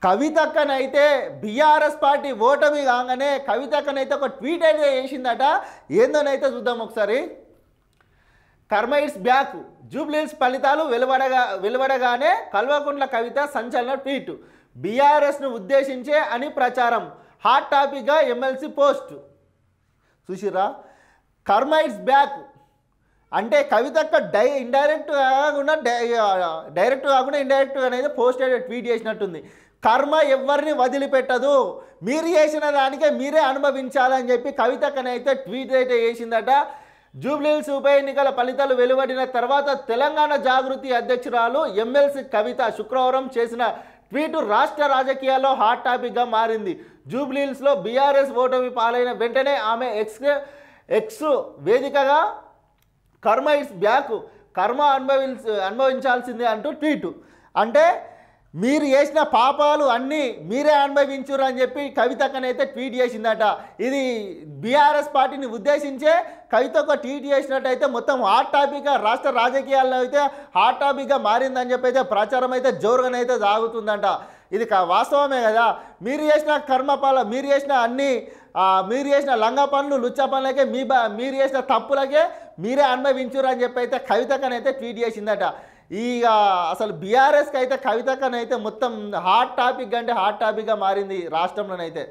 కవితక్కనైతే BRS party ఓటమి కాగానే కవితక్కనైతే ఒక ట్వీట్ అయితే చేసిందట. ఏందోనైతే చూద్దాం ఒకసారి. కర్మ ఇట్స్ బ్యాక్, జూబ్లీహిల్స్ ఫలితాలు వెలువడగానే కల్వకుంట్ల కవిత సంచలన ట్వీట్, బీఆర్ఎస్ను ఉద్దేశించే అని ప్రచారం, హాట్ టాపిక్గా ఎమ్మెల్సీ పోస్ట్. చూసిరా, కర్మ ఇట్స్ బ్యాక్ అంటే కవితక్క డైరెక్ట్ కాకుండా ఇండైరెక్ట్గా అనేది పోస్ట్ అయితే ట్వీట్ చేసినట్టుంది. కర్మ ఎవరిని వదిలిపెట్టదు, మీరు చేసిన దానికే మీరే అనుభవించాలని చెప్పి కవితక్కనైతే ట్వీట్ అయితే చేసిందట. జూబ్లీహిల్స్ ఉప ఎన్నికల ఫలితాలు వెలువడిన తర్వాత తెలంగాణ జాగృతి అధ్యక్షురాలు ఎమ్మెల్సీ కవిత శుక్రవారం చేసిన ట్వీటు రాష్ట్ర రాజకీయాల్లో హాట్ టాపిక్గా మారింది. జూబ్లీహిల్స్లో బీఆర్ఎస్ ఓటమి పాలైన వెంటనే ఆమె ఎక్స్ వేదికగా కర్మ ఇట్స్ బ్యాక్, కర్మ అనుభవించాల్సిందే అంటూ ట్వీటు. అంటే మీరు చేసిన పాపాలు అన్నీ మీరే అనుభవించురు అని చెప్పి కవితక్కనైతే ట్వీట్ చేసిందట. ఇది బీఆర్ఎస్ పార్టీని ఉద్దేశించే కవిత ఒక ట్వీట్ చేసినట్టయితే మొత్తం హాట్ టాపిక్గా రాష్ట్ర రాజకీయాల్లో అయితే హాట్ టాపిక్గా మారిందని చెప్పి అయితే ప్రచారం అయితే జోరుగానైతే సాగుతుందంట. ఇది వాస్తవమే కదా. మీరు చేసిన కర్మపాల, మీరు చేసిన లంగ పనులు లుచ్చ పనులకే మీరు చేసిన తప్పులకే మీరే అనుభవించురు అని చెప్పి అయితే కవితక్కనైతే ట్వీట్ చేసిందట. ఇక అసలు బీఆర్ఎస్కి అయితే కవితక్కనైతే మొత్తం హాట్ టాపిక్ అంటే హాట్ టాపిక్గా మారింది రాష్ట్రంలోనైతే.